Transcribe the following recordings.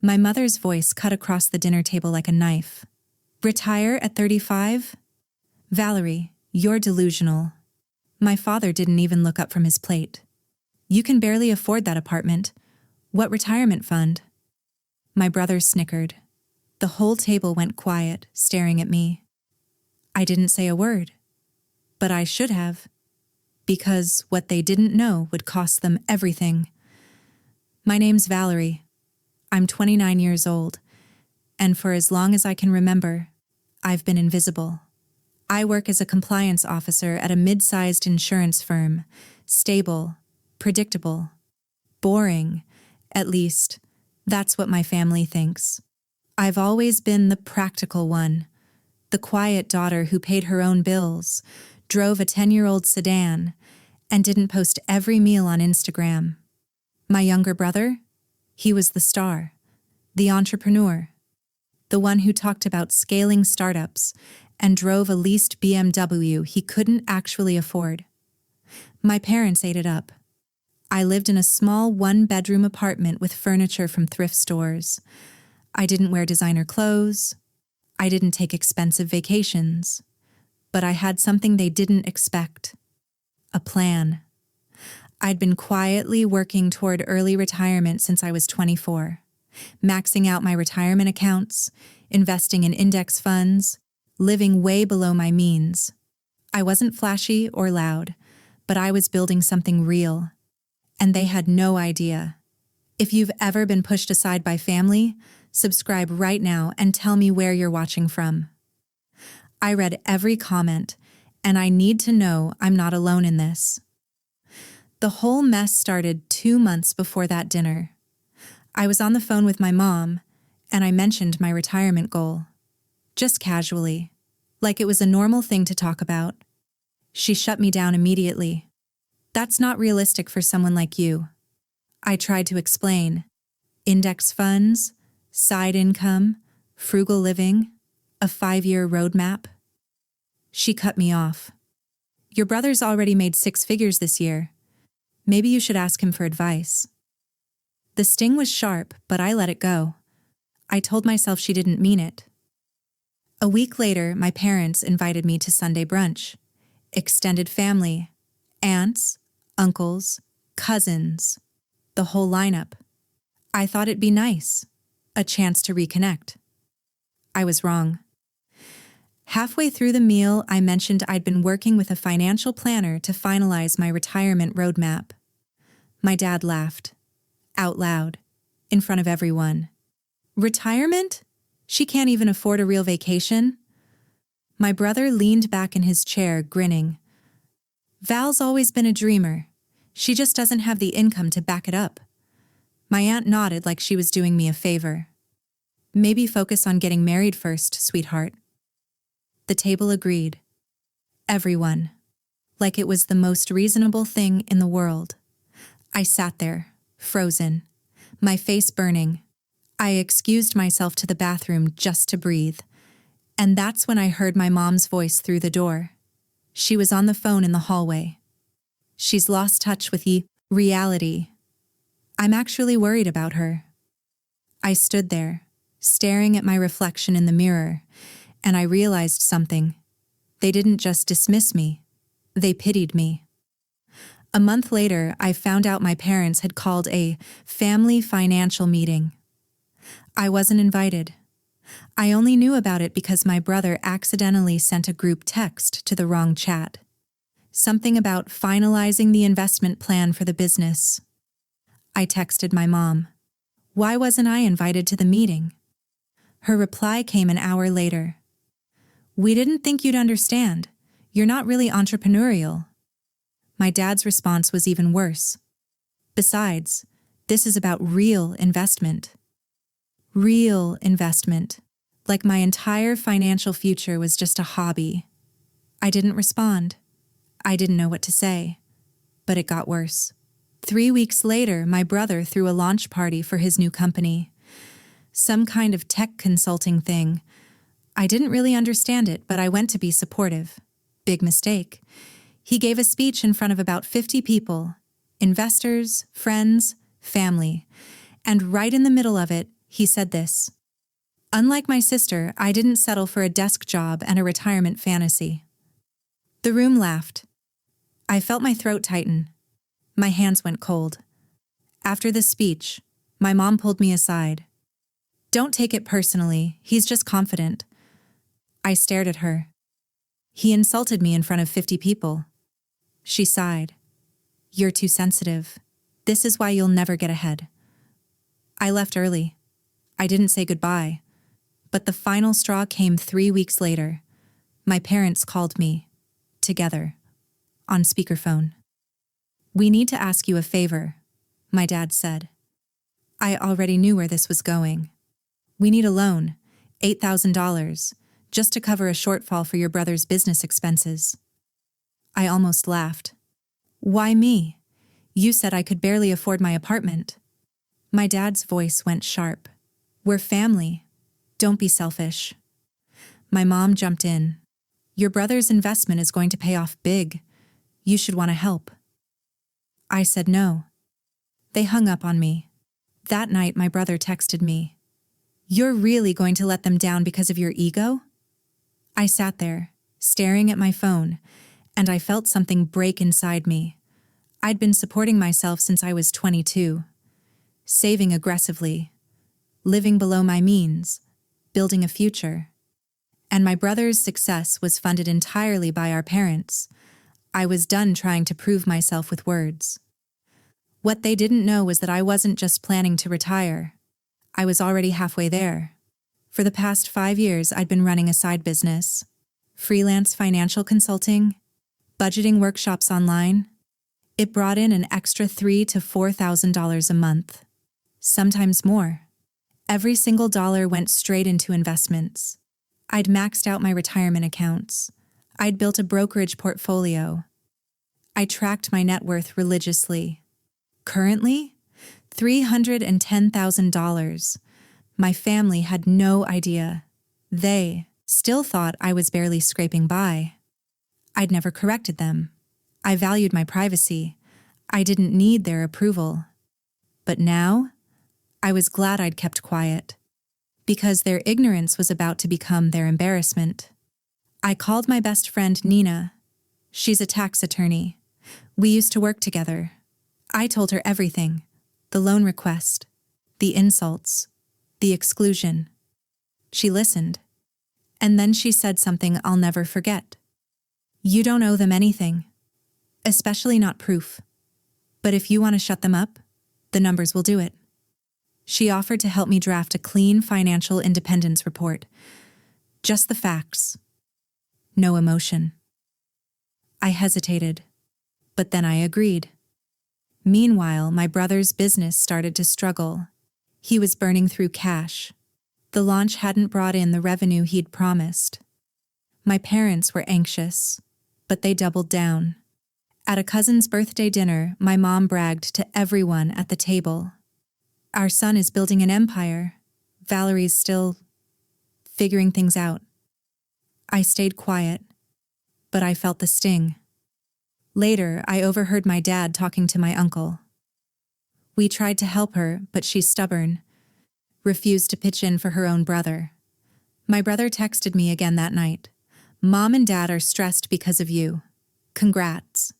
My mother's voice cut across the dinner table like a knife. Retire at 35? Valerie, you're delusional. My father didn't even look up from his plate. You can barely afford that apartment. What retirement fund? My brother snickered. The whole table went quiet, staring at me. I didn't say a word. But I should have. Because what they didn't know would cost them everything. My name's Valerie. I'm 29 years old, and for as long as I can remember, I've been invisible. I work as a compliance officer at a mid-sized insurance firm. Stable, predictable, boring, at least, that's what my family thinks. I've always been the practical one, the quiet daughter who paid her own bills, drove a 10-year-old sedan, and didn't post every meal on Instagram. My younger brother? He was the star, the entrepreneur, the one who talked about scaling startups and drove a leased BMW he couldn't actually afford. My parents ate it up. I lived in a small one-bedroom apartment with furniture from thrift stores. I didn't wear designer clothes. I didn't take expensive vacations. But I had something they didn't expect. A plan. I'd been quietly working toward early retirement since I was 24, maxing out my retirement accounts, investing in index funds, living way below my means. I wasn't flashy or loud, but I was building something real, and they had no idea. If you've ever been pushed aside by family, subscribe right now and tell me where you're watching from. I read every comment, and I need to know I'm not alone in this. The whole mess started 2 months before that dinner. I was on the phone with my mom, and I mentioned my retirement goal. Just casually, like it was a normal thing to talk about. She shut me down immediately. That's not realistic for someone like you. I tried to explain. Index funds, side income, frugal living, a 5-year roadmap. She cut me off. Your brother's already made 6 figures this year. Maybe you should ask him for advice. The sting was sharp, but I let it go. I told myself she didn't mean it. A week later, my parents invited me to Sunday brunch. Extended family, aunts, uncles, cousins, the whole lineup. I thought it'd be nice, a chance to reconnect. I was wrong. Halfway through the meal, I mentioned I'd been working with a financial planner to finalize my retirement roadmap. My dad laughed, out loud, in front of everyone. Retirement? She can't even afford a real vacation? My brother leaned back in his chair, grinning. Val's always been a dreamer. She just doesn't have the income to back it up. My aunt nodded like she was doing me a favor. Maybe focus on getting married first, sweetheart. The table agreed. Everyone. Like it was the most reasonable thing in the world. I sat there, frozen, my face burning. I excused myself to the bathroom just to breathe. And that's when I heard my mom's voice through the door. She was on the phone in the hallway. She's lost touch with reality. I'm actually worried about her. I stood there, staring at my reflection in the mirror, and I realized something. They didn't just dismiss me. They pitied me. A month later, I found out my parents had called a family financial meeting. I wasn't invited. I only knew about it because my brother accidentally sent a group text to the wrong chat. Something about finalizing the investment plan for the business. I texted my mom. Why wasn't I invited to the meeting? Her reply came an hour later. We didn't think you'd understand. You're not really entrepreneurial. My dad's response was even worse. Besides, this is about real investment. Real investment. Like my entire financial future was just a hobby. I didn't respond. I didn't know what to say. But it got worse. 3 weeks later, my brother threw a launch party for his new company. Some kind of tech consulting thing. I didn't really understand it, but I went to be supportive. Big mistake. He gave a speech in front of about 50 people, investors, friends, family, and right in the middle of it, He said this. Unlike my sister, I didn't settle for a desk job and a retirement fantasy. The room laughed. I felt my throat tighten. My hands went cold. After the speech, my mom pulled me aside. Don't take it personally, he's just confident. I stared at her. He insulted me in front of 50 people. She sighed. You're too sensitive. This is why you'll never get ahead. I left early. I didn't say goodbye. But the final straw came 3 weeks later. My parents called me. Together. On speakerphone. We need to ask you a favor, my dad said. I already knew where this was going. We need a loan, $8,000, just to cover a shortfall for your brother's business expenses. I almost laughed. Why me? You said I could barely afford my apartment. My dad's voice went sharp. We're family. Don't be selfish. My mom jumped in. Your brother's investment is going to pay off big. You should want to help. I said no. They hung up on me. That night, my brother texted me. You're really going to let them down because of your ego? I sat there, staring at my phone, and I felt something break inside me. I'd been supporting myself since I was 22, saving aggressively, living below my means, building a future. And my brother's success was funded entirely by our parents. I was done trying to prove myself with words. What they didn't know was that I wasn't just planning to retire. I was already halfway there. For the past 5 years, I'd been running a side business, freelance financial consulting, budgeting workshops online. It brought in an extra $3,000 to $4,000 a month, sometimes more. Every single dollar went straight into investments. I'd maxed out my retirement accounts. I'd built a brokerage portfolio. I tracked my net worth religiously. Currently, $310,000. My family had no idea. They still thought I was barely scraping by. I'd never corrected them. I valued my privacy. I didn't need their approval. But now, I was glad I'd kept quiet, because their ignorance was about to become their embarrassment. I called my best friend Nina. She's a tax attorney. We used to work together. I told her everything, the loan request, the insults, the exclusion. She listened. And then she said something I'll never forget. You don't owe them anything, especially not proof. But if you want to shut them up, the numbers will do it. She offered to help me draft a clean financial independence report. Just the facts. No emotion. I hesitated, but then I agreed. Meanwhile, my brother's business started to struggle. He was burning through cash. The launch hadn't brought in the revenue he'd promised. My parents were anxious, but they doubled down. At a cousin's birthday dinner, my mom bragged to everyone at the table. Our son is building an empire. Valerie's still figuring things out. I stayed quiet, but I felt the sting. Later, I overheard my dad talking to my uncle. We tried to help her, but she's stubborn, refused to pitch in for her own brother. My brother texted me again that night. Mom and Dad are stressed because of you. Congrats.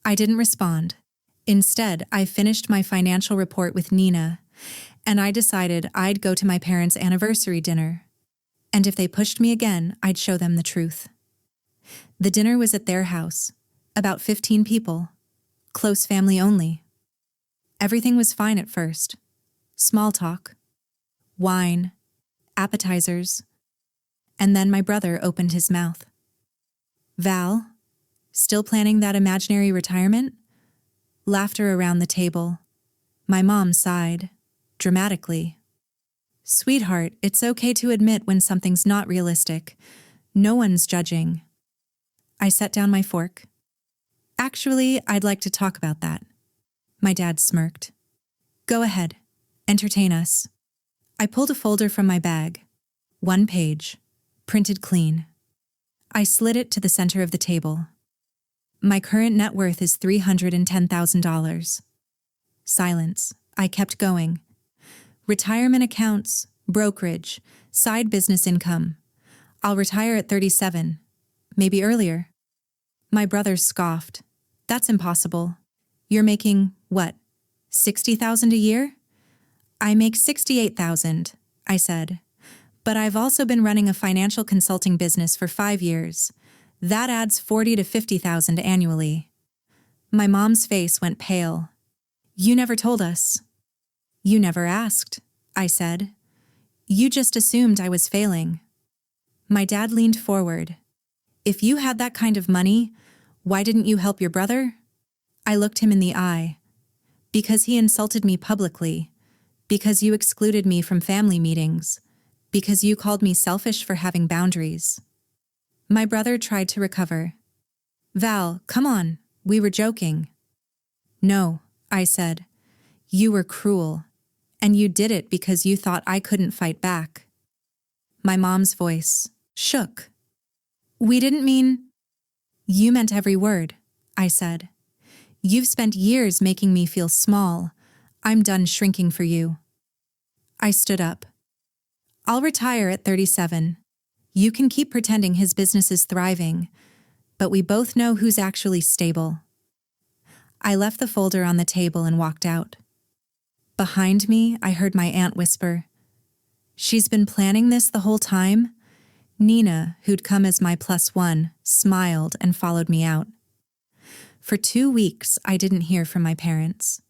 I didn't respond. Instead, I finished my financial report with Nina, and I decided I'd go to my parents' anniversary dinner. And if they pushed me again, I'd show them the truth. The dinner was at their house, about 15 people, close family only. Everything was fine at first. Small talk, wine, appetizers, and then my brother opened his mouth. Val, still planning that imaginary retirement? Laughter around the table. My mom sighed, dramatically. Sweetheart, it's okay to admit when something's not realistic. No one's judging. I set down my fork. Actually, I'd like to talk about that. My dad smirked. Go ahead. Entertain us. I pulled a folder from my bag. 1 page, printed clean. I slid it to the center of the table. My current net worth is $310,000. Silence. I kept going. Retirement accounts, brokerage, side business income. I'll retire at 37. Maybe earlier. My brother scoffed. That's impossible. You're making, what, 60,000 a year? I make 68,000, I said. But I've also been running a financial consulting business for 5 years. That adds 40 to 50,000 annually. My mom's face went pale. You never told us. You never asked, I said. You just assumed I was failing. My dad leaned forward. If you had that kind of money, why didn't you help your brother? I looked him in the eye. Because he insulted me publicly. Because you excluded me from family meetings. Because you called me selfish for having boundaries. My brother tried to recover. Val, come on, we were joking. No, I said. You were cruel. And you did it because you thought I couldn't fight back. My mom's voice shook. We didn't mean... You meant every word, I said. You've spent years making me feel small. I'm done shrinking for you. I stood up. I'll retire at 37. You can keep pretending his business is thriving, but we both know who's actually stable. I left the folder on the table and walked out. Behind me, I heard my aunt whisper, She's been planning this the whole time? Nina, who'd come as my +1, smiled and followed me out. For 2 weeks, I didn't hear from my parents.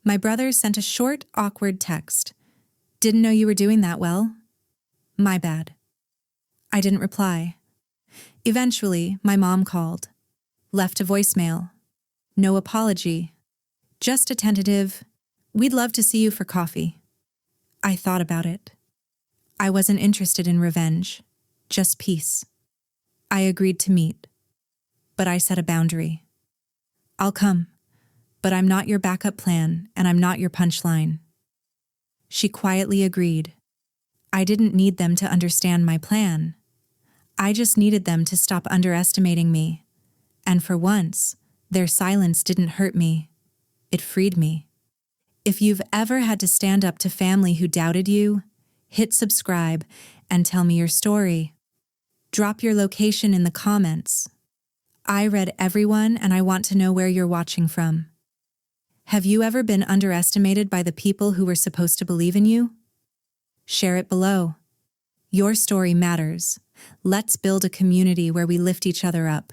My brother sent a short, awkward text. Didn't know you were doing that well. My bad. I didn't reply. Eventually, my mom called. Left a voicemail. No apology. Just a tentative, we'd love to see you for coffee. I thought about it. I wasn't interested in revenge. Just peace. I agreed to meet. But I set a boundary. I'll come, but I'm not your backup plan and I'm not your punchline. She quietly agreed. I didn't need them to understand my plan. I just needed them to stop underestimating me. And for once, their silence didn't hurt me. It freed me. If you've ever had to stand up to family who doubted you, hit subscribe and tell me your story. Drop your location in the comments. I read everyone and I want to know where you're watching from. Have you ever been underestimated by the people who were supposed to believe in you? Share it below. Your story matters. Let's build a community where we lift each other up.